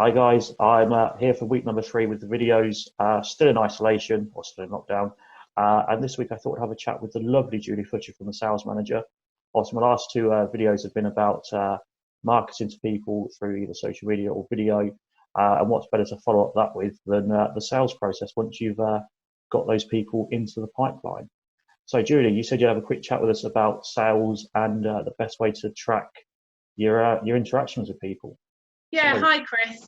Hi guys, I'm here for week number 3 with the videos, still in isolation or still in lockdown. And this week I thought I'd have a chat with the lovely Julie Futcher from the Sales Manager. Also, my last two videos have been about marketing to people through either social media or video. And what's better to follow up that with than the sales process once you've got those people into the pipeline. So Julie, you said you'd have a quick chat with us about sales and the best way to track your interactions with people. Yeah, So, hi Chris.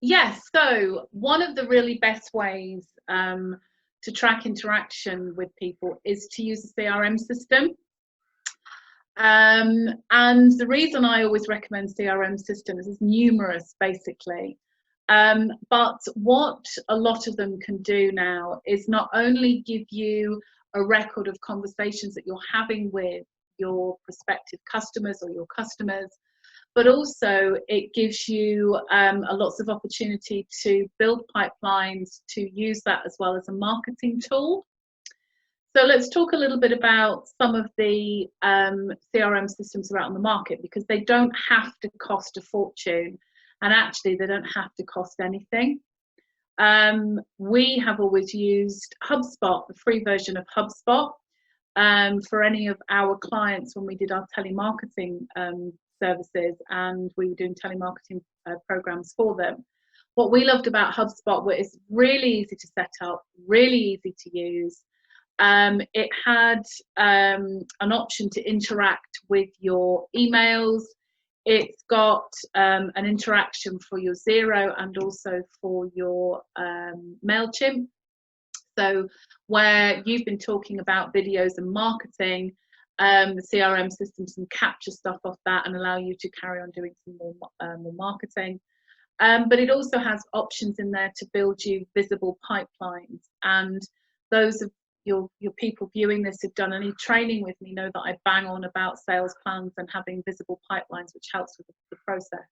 Yes, so one of the really best ways to track interaction with people is to use a CRM system. And the reason I always recommend CRM systems is numerous, basically. But what a lot of them can do now is not only give you a record of conversations that you're having with your prospective customers or your customers, but also it gives you a lots of opportunity to build pipelines, to use that as well as a marketing tool. So let's talk a little bit about some of the CRM systems around the market, because they don't have to cost a fortune, and actually they don't have to cost anything. We have always used HubSpot, the free version of HubSpot, for any of our clients when we did our telemarketing services and we were doing telemarketing programs for them. What we loved about HubSpot was it's really easy to set up, really easy to use. It had an option to interact with your emails. It's got an interaction for your Zero and also for your MailChimp. So where you've been talking about videos and marketing, the CRM systems can capture stuff off that and allow you to carry on doing some more marketing. But it also has options in there to build you visible pipelines. And those of your people viewing this who've done any training with me know that I bang on about sales plans and having visible pipelines, which helps with the process.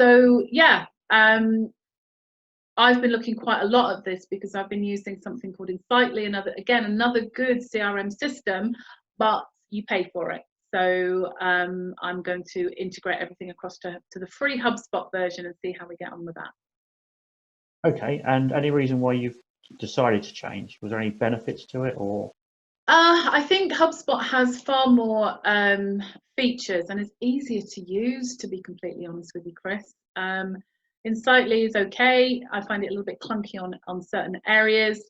So yeah, I've been looking quite a lot at this because I've been using something called Insightly, another good CRM system, but you pay for it. So I'm going to integrate everything across to the free HubSpot version and see how we get on with that. okay, and any reason why you've decided to change? Was there any benefits to it, or? I think HubSpot has far more features and is easier to use, to be completely honest with you, Chris. Insightly is okay. I find it a little bit clunky on certain areas.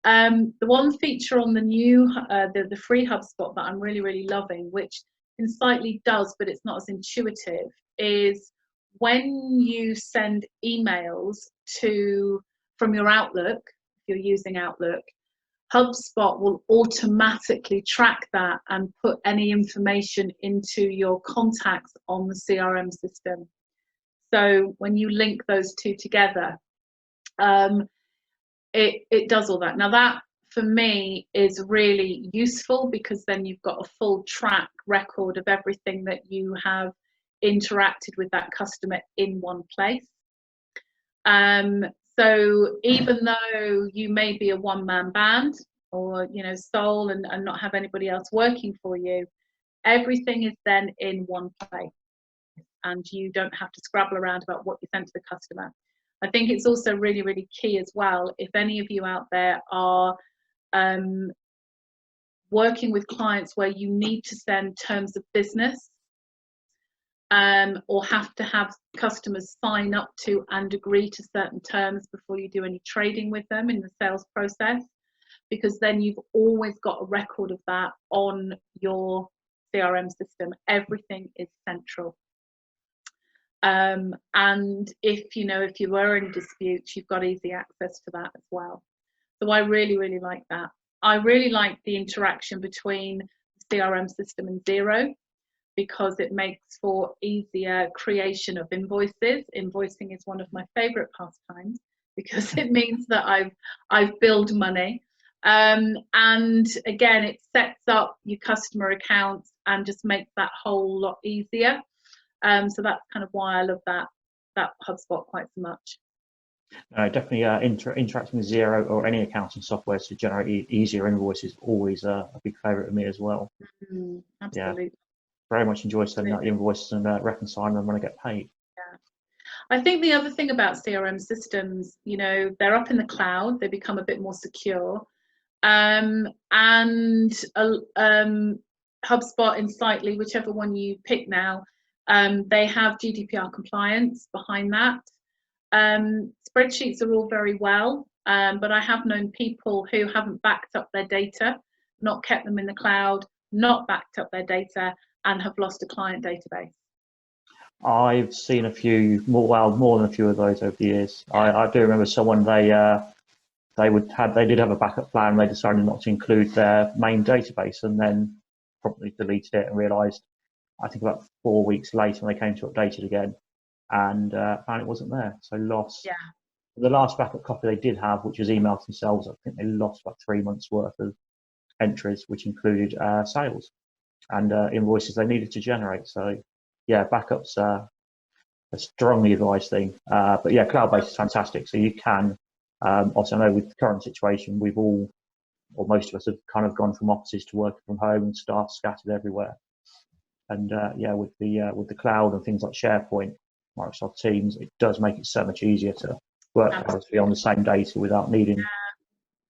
The one feature on the new, the free HubSpot that I'm really loving, which Insightly does, but it's not as intuitive, is when you send emails from your Outlook, if you're using Outlook, HubSpot will automatically track that and put any information into your contacts on the CRM system. So when you link those two together, it does all that. Now that for me is really useful because then you've got a full track record of everything that you have interacted with that customer in one place. So even though you may be a one-man band or sole and not have anybody else working for you, everything is then in one place and you don't have to scrabble around about what you sent to the customer. I think it's also really key as well, if any of you out there are working with clients where you need to send terms of business, or have to have customers sign up to and agree to certain terms before you do any trading with them in the sales process, because then you've always got a record of that on your CRM system. Everything is central. And if you were in disputes, you've got easy access to that as well. So I really like that. I really like the interaction between the CRM system and Zero, because it makes for easier creation of invoices. Invoicing is one of my favorite pastimes because it means that I've billed money. And again, it sets up your customer accounts and just makes that whole lot easier. So that's kind of why I love that HubSpot quite so much. Definitely interacting with Zero or any accounting software to generate easier invoices is always a big favourite of me as well. Absolutely. Yeah, very much enjoy sending out the invoices and reconciling them when I get paid. Yeah. I think the other thing about CRM systems, you know, they're up in the cloud, they become a bit more secure. And HubSpot, Insightly, whichever one you pick now, they have GDPR compliance behind that. Spreadsheets are all very well, but I have known people who haven't backed up their data, not kept them in the cloud, not backed up their data, and have lost a client database. I've seen a few more than a few of those over the years. I do remember someone they did have a backup plan. They decided not to include their main database, and then promptly deleted it and realised, I think about 4 weeks later, when they came to update it again, and found it wasn't there. So lost. Yeah. The last backup copy they did have, which was emailed themselves, I think they lost about 3 months worth of entries, which included sales and invoices they needed to generate. So yeah, backups are a strongly advised thing. But yeah, cloud-based is fantastic. So you can, also, I know with the current situation, we've all, or most of us, have kind of gone from offices to working from home and staff scattered everywhere. And yeah, with the cloud and things like SharePoint, Microsoft Teams, it does make it so much easier to work closely on the same data without needing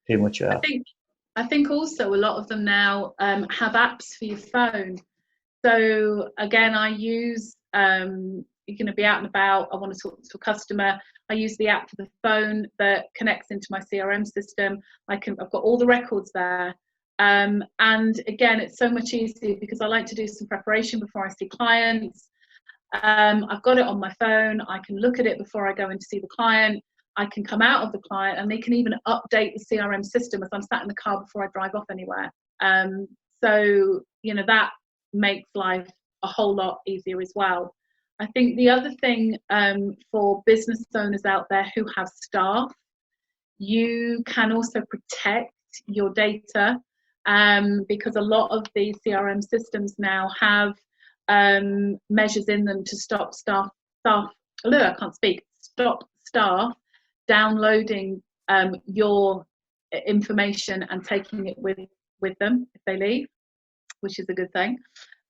too much. I think also a lot of them now have apps for your phone. So again, I use, you're going to be out and about, I want to talk to a customer, I use the app for the phone that connects into my CRM system. I've got all the records there. And again, it's so much easier because I like to do some preparation before I see clients. I've got it on my phone. I can look at it before I go in to see the client. I can come out of the client, and they can even update the CRM system as I'm sat in the car before I drive off anywhere. So, you know, that makes life a whole lot easier as well. I think the other thing for business owners out there who have staff, you can also protect your data, because a lot of the CRM systems now have measures in them to stop staff downloading your information and taking it with them if they leave, which is a good thing.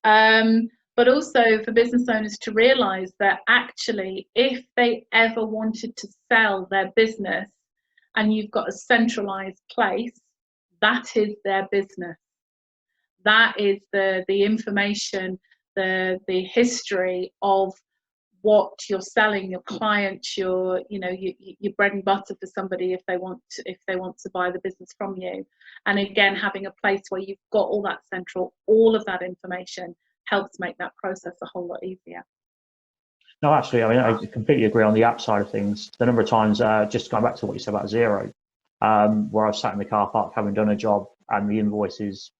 But also for business owners to realize that actually, if they ever wanted to sell their business and you've got a centralized place, that is their business. That is the information, the history of what you're selling, your clients, your bread and butter for somebody if they want to buy the business from you. And again, having a place where you've got all that central, all of that information helps make that process a whole lot easier. No, actually, I mean, I completely agree on the app side of things. The number of times, just going back to what you said about Zero, where I've sat in the car park having done a job and the invoice is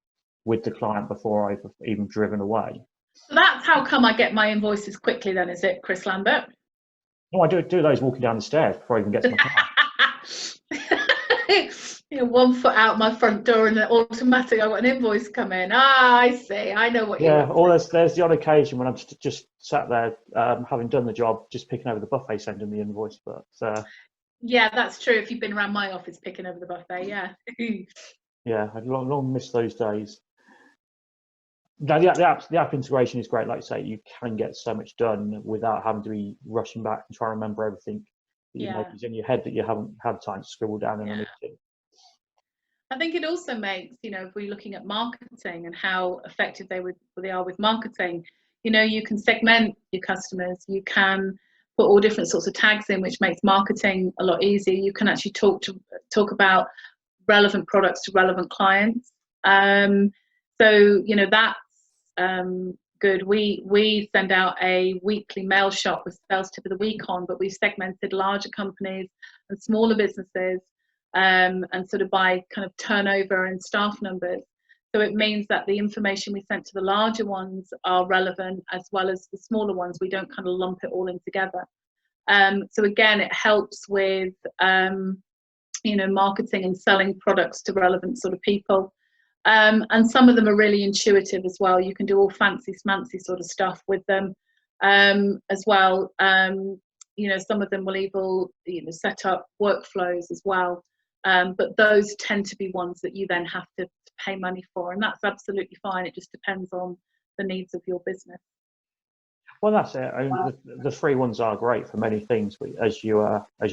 with the client before I've even driven away. So that's how come I get my invoices quickly then, is it, Chris Lambert? No, I do those walking down the stairs before I even get to my car. You know, 1 foot out my front door and then automatically I've got an invoice come in. I see. I know what you Yeah, or there's the odd occasion when I'm just sat there, having done the job, just picking over the buffet, sending the invoice. But yeah, that's true. If you've been around my office picking over the buffet, yeah. Yeah, I'd long miss those days. Now, the app integration is great. Like you say, you can get so much done without having to be rushing back and trying to remember everything that you know is in your head that you haven't had time to scribble down in a meeting. I think it also makes, you know, if we're looking at marketing and how effective they are with marketing, you know, you can segment your customers, you can put all different sorts of tags in, which makes marketing a lot easier. You can actually talk about relevant products to relevant clients. So, you know, that's good. We send out a weekly mail shot with sales tip of the week on, but we've segmented larger companies and smaller businesses, and sort of by kind of turnover and staff numbers. So it means that the information we sent to the larger ones are relevant as well as the smaller ones. We don't kind of lump it all in together. So again, it helps with you know, marketing and selling products to relevant sort of people. And some of them are really intuitive as well. You can do all fancy smancy sort of stuff with them as well. You know, some of them will even set up workflows as well. But those tend to be ones that you then have to pay money for, and that's absolutely fine. It just depends on the needs of your business. Well, that's it. I mean, the free ones are great for many things, but as you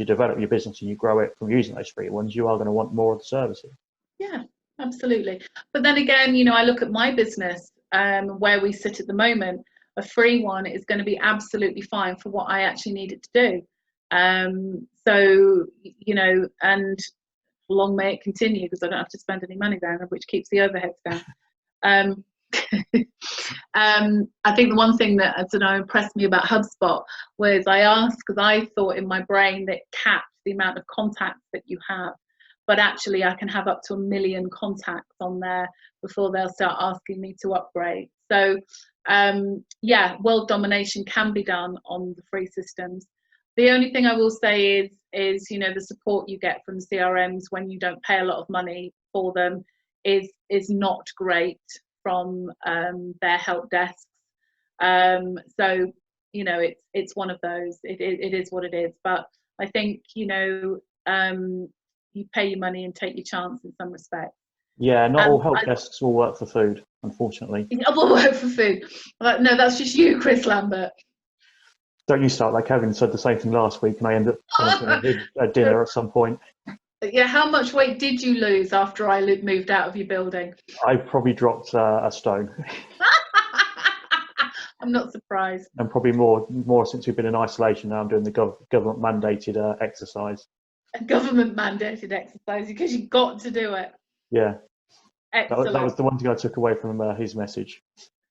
develop your business and you grow it from using those free ones, you are going to want more of the services. Yeah, absolutely. But then again, I look at my business, where we sit at the moment. A free one is going to be absolutely fine for what I actually need it to do. So, and long may it continue, because I don't have to spend any money there, which keeps the overheads down. Um, I think the one thing that impressed me about HubSpot was I asked, because I thought in my brain that it capped the amount of contacts that you have, but actually I can have up to 1 million contacts on there before they'll start asking me to upgrade. So yeah, world domination can be done on the free systems. The only thing I will say is the support you get from CRMs when you don't pay a lot of money for them is not great from their help desks. So it's one of those. It is what it is. But I think you pay your money and take your chance in some respects. Yeah, not all help desks will work for food, unfortunately. Will work for food. No, that's just you, Chris Lambert. Don't you start like Kevin said the same thing last week, and I end up finishing a dinner at some point. Yeah, how much weight did you lose after I moved out of your building? I probably dropped a stone. I'm not surprised. And probably more since we've been in isolation. Now I'm doing the government mandated exercise. A government mandated exercise, because you've got to do it. Yeah. Excellent. That was the one thing I took away from his message.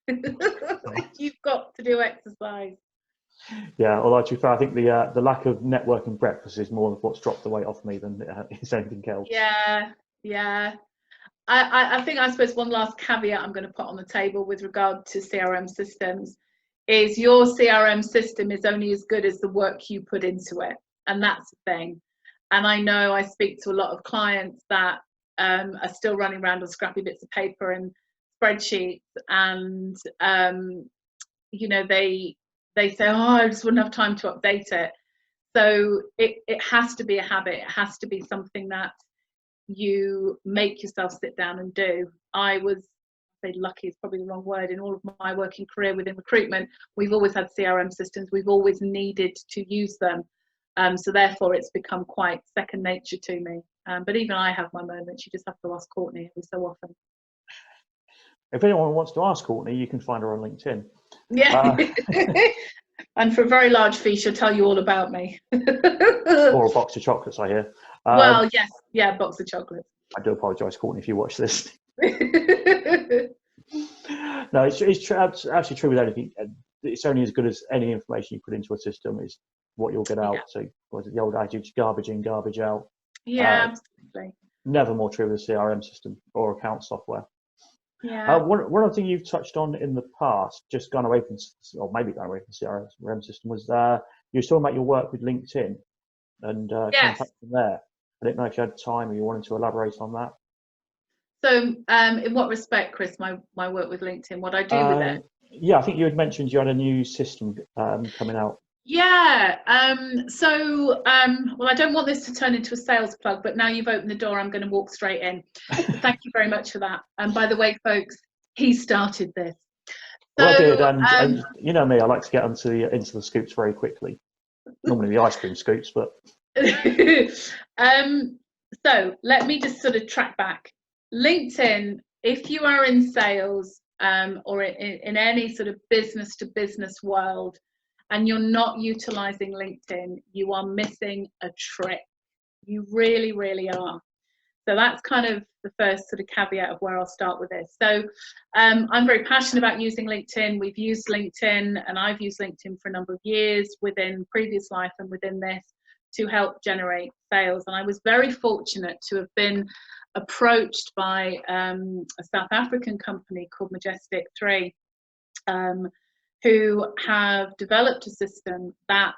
You've got to do exercise. Yeah, although to be fair, I think the lack of networking breakfast is more what's dropped the weight off me than is anything else. Yeah. I suppose one last caveat I'm going to put on the table with regard to CRM systems is your CRM system is only as good as the work you put into it, and that's the thing. And I know I speak to a lot of clients that are still running around on scrappy bits of paper and spreadsheets, and they say, oh, I just wouldn't have time to update it. So it has to be a habit. It has to be something that you make yourself sit down and do. I was, say lucky is probably the wrong word, in all of my working career within recruitment, we've always had CRM systems. We've always needed to use them. So therefore it's become quite second nature to me. But even I have my moments. You just have to ask Courtney every so often. If anyone wants to ask Courtney, you can find her on LinkedIn. Yeah. And for a very large fee, she'll tell you all about me. Or a box of chocolates, I hear. Well, yes. Yeah, box of chocolates. I do apologise, Courtney, if you watch this. No, it's actually true with anything. It's only as good as any information you put into a system is what you'll get out. Yeah. So was it the old adage, garbage in, garbage out? Yeah, absolutely. Never more true with a CRM system or account software. Yeah. One other thing you've touched on in the past, just gone away from, or maybe gone away from CRM system, was you were talking about your work with LinkedIn and contacting there. I didn't know if you had time or you wanted to elaborate on that. So in what respect, Chris, my work with LinkedIn, what I do with it? Yeah, I think you had mentioned you had a new system coming out. Yeah. Well, I don't want this to turn into a sales plug, but now you've opened the door, I'm going to walk straight in. So thank you very much for that. And by the way, folks, he started this. So, well, I did, and you know me, I like to get into the scoops very quickly. Normally the ice cream scoops, but. So let me just sort of track back. LinkedIn, if you are in sales or in any sort of business to business world, and you're not utilizing LinkedIn, you are missing a trick. You really, really are. So that's kind of the first sort of caveat of where I'll start with this. So I'm very passionate about using LinkedIn. We've used LinkedIn, and I've used LinkedIn for a number of years within previous life and within this to help generate sales. And I was very fortunate to have been approached by a South African company called Majestic 3, who have developed a system that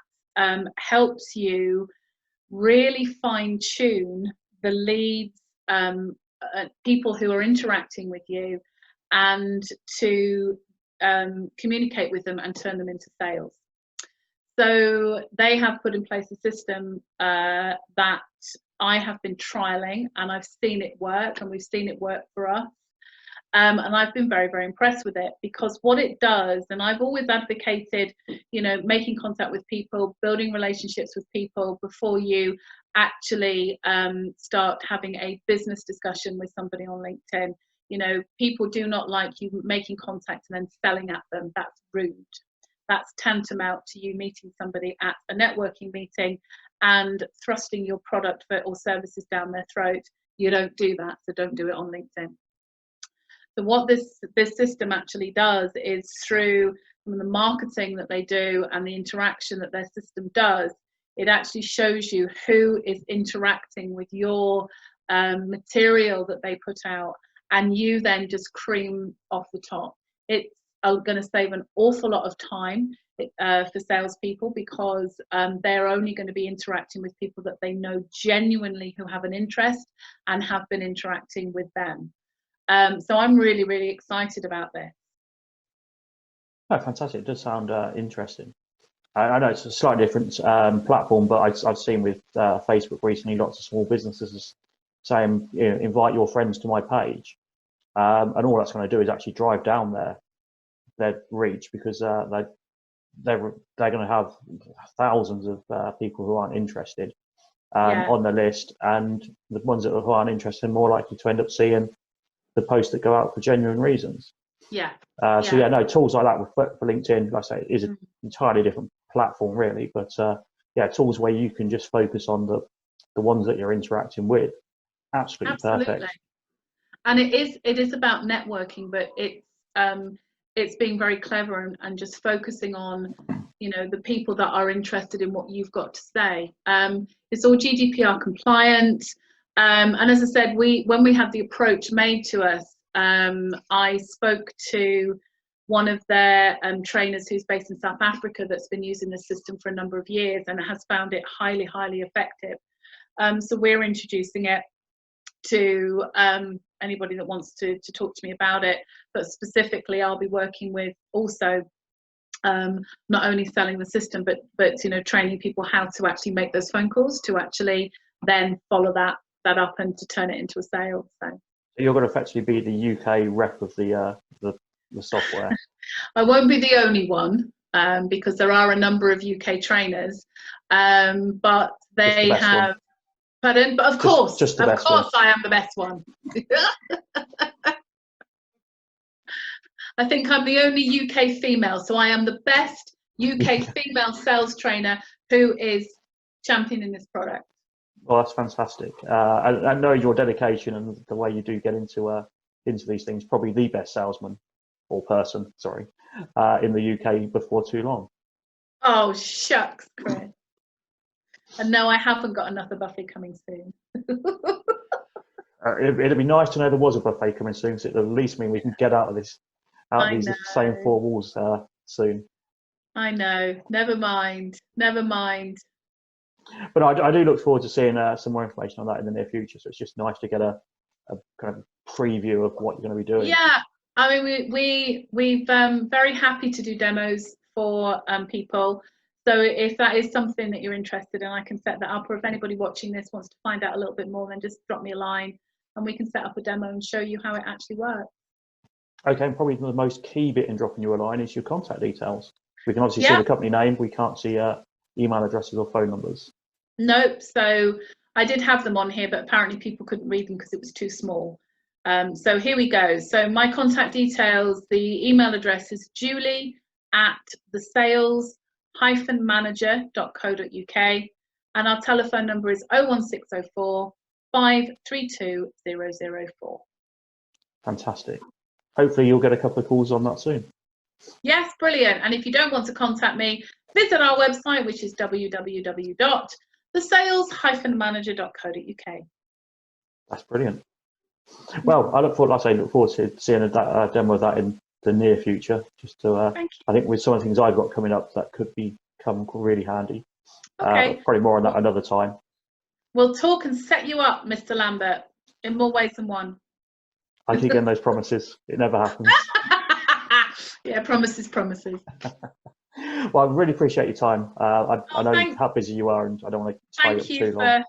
helps you really fine-tune the leads, people who are interacting with you, and to communicate with them and turn them into sales. So they have put in place a system that I have been trialing, and I've seen it work, and we've seen it work for us. And I've been very, very impressed with it, because what it does, and I've always advocated, you know, making contact with people, building relationships with people before you actually start having a business discussion with somebody on LinkedIn. You know, people do not like you making contact and then selling at them. That's rude. That's tantamount to you meeting somebody at a networking meeting and thrusting your product or services down their throat. You don't do that, so don't do it on LinkedIn. So what this system actually does is, through the marketing that they do and the interaction that their system does, it actually shows you who is interacting with your material that they put out, and you then just cream off the top. It's going to save an awful lot of time for salespeople, because they're only going to be interacting with people that they know genuinely, who have an interest and have been interacting with them. So I'm really, really excited about this. Oh, fantastic. It does sound interesting. I know it's a slightly different platform, but I've seen with Facebook recently, lots of small businesses saying, you know, invite your friends to my page. And all that's going to do is actually drive down their reach, because they're going to have thousands of people who aren't interested on the list, and the ones that who aren't interested are more likely to end up seeing the posts that go out for genuine reasons. So yeah, no, tools like that for LinkedIn, like I say, is an entirely different platform really, but yeah, tools where you can just focus on the ones that you're interacting with. Absolutely perfect. And it is about networking, but it's being very clever and just focusing on, you know, the people that are interested in what you've got to say. It's all GDPR compliant. And as I said, when we had the approach made to us, I spoke to one of their trainers who's based in South Africa, that's been using the system for a number of years and has found it highly, highly effective. So we're introducing it to anybody that wants to talk to me about it, but specifically I'll be working with also not only selling the system, but you know, training people how to actually make those phone calls, to actually then follow that up and to turn it into a sale. So you're going to effectively be the UK rep of the software. I won't be the only one, because there are a number of UK trainers, but they have. One. Pardon? But of course, I am the best one. I think I'm the only UK female, so I am the best UK female sales trainer who is championing this product. Well, that's fantastic. I know your dedication and the way you do get into these things. Probably the best salesman or person, sorry, in the UK before too long. Oh shucks, Chris. And no, I haven't got another buffet coming soon. It'd be nice to know there was a buffet coming soon, so it'll at least mean we can get out of these same four walls soon. I know. Never mind. But I do look forward to seeing some more information on that in the near future. So it's just nice to get a kind of preview of what you're going to be doing. Yeah, I mean, we've very happy to do demos for people. So if that is something that you're interested in, I can set that up. Or if anybody watching this wants to find out a little bit more, then just drop me a line and we can set up a demo and show you how it actually works. Okay, and probably the most key bit in dropping you a line is your contact details. We can obviously see the company name. We can't see email addresses or phone numbers. Nope. So I did have them on here, but apparently people couldn't read them because it was too small. So here we go. So my contact details, the email address is julie@thesales-manager.co.uk, and our telephone number is 01604 532 004. Fantastic. Hopefully you'll get a couple of calls on that soon. Yes, brilliant. And if you don't want to contact me, visit our website, which is www.thesales-manager.co.uk. That's brilliant. Well, I look forward to seeing a demo of that in the near future. Just to, I think with some of the things I've got coming up, that could become really handy. Okay. Probably more on that another time. We'll talk and set you up, Mr. Lambert, in more ways than one. I keep getting those promises. It never happens. Yeah, promises. Well, I really appreciate your time. I know how busy you are, and I don't want to tie you up too long.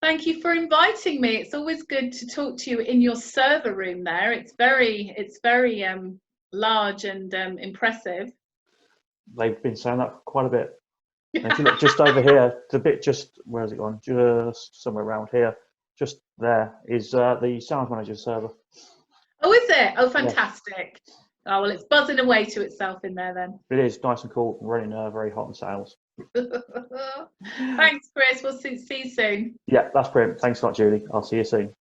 Thank you for inviting me. It's always good to talk to you in your server room there. It's very large and impressive. They've been saying that quite a bit. And if you look just over here, the bit just, where has it gone? Just somewhere around here. Just there is the sales manager server. Oh, is it? Oh, Yeah. fantastic. Oh, well, it's buzzing away to itself in there then. It is nice and cool, running very hot on sales. Thanks, Chris. We'll see you soon. Yeah, that's brilliant. Thanks a lot, Julie. I'll see you soon.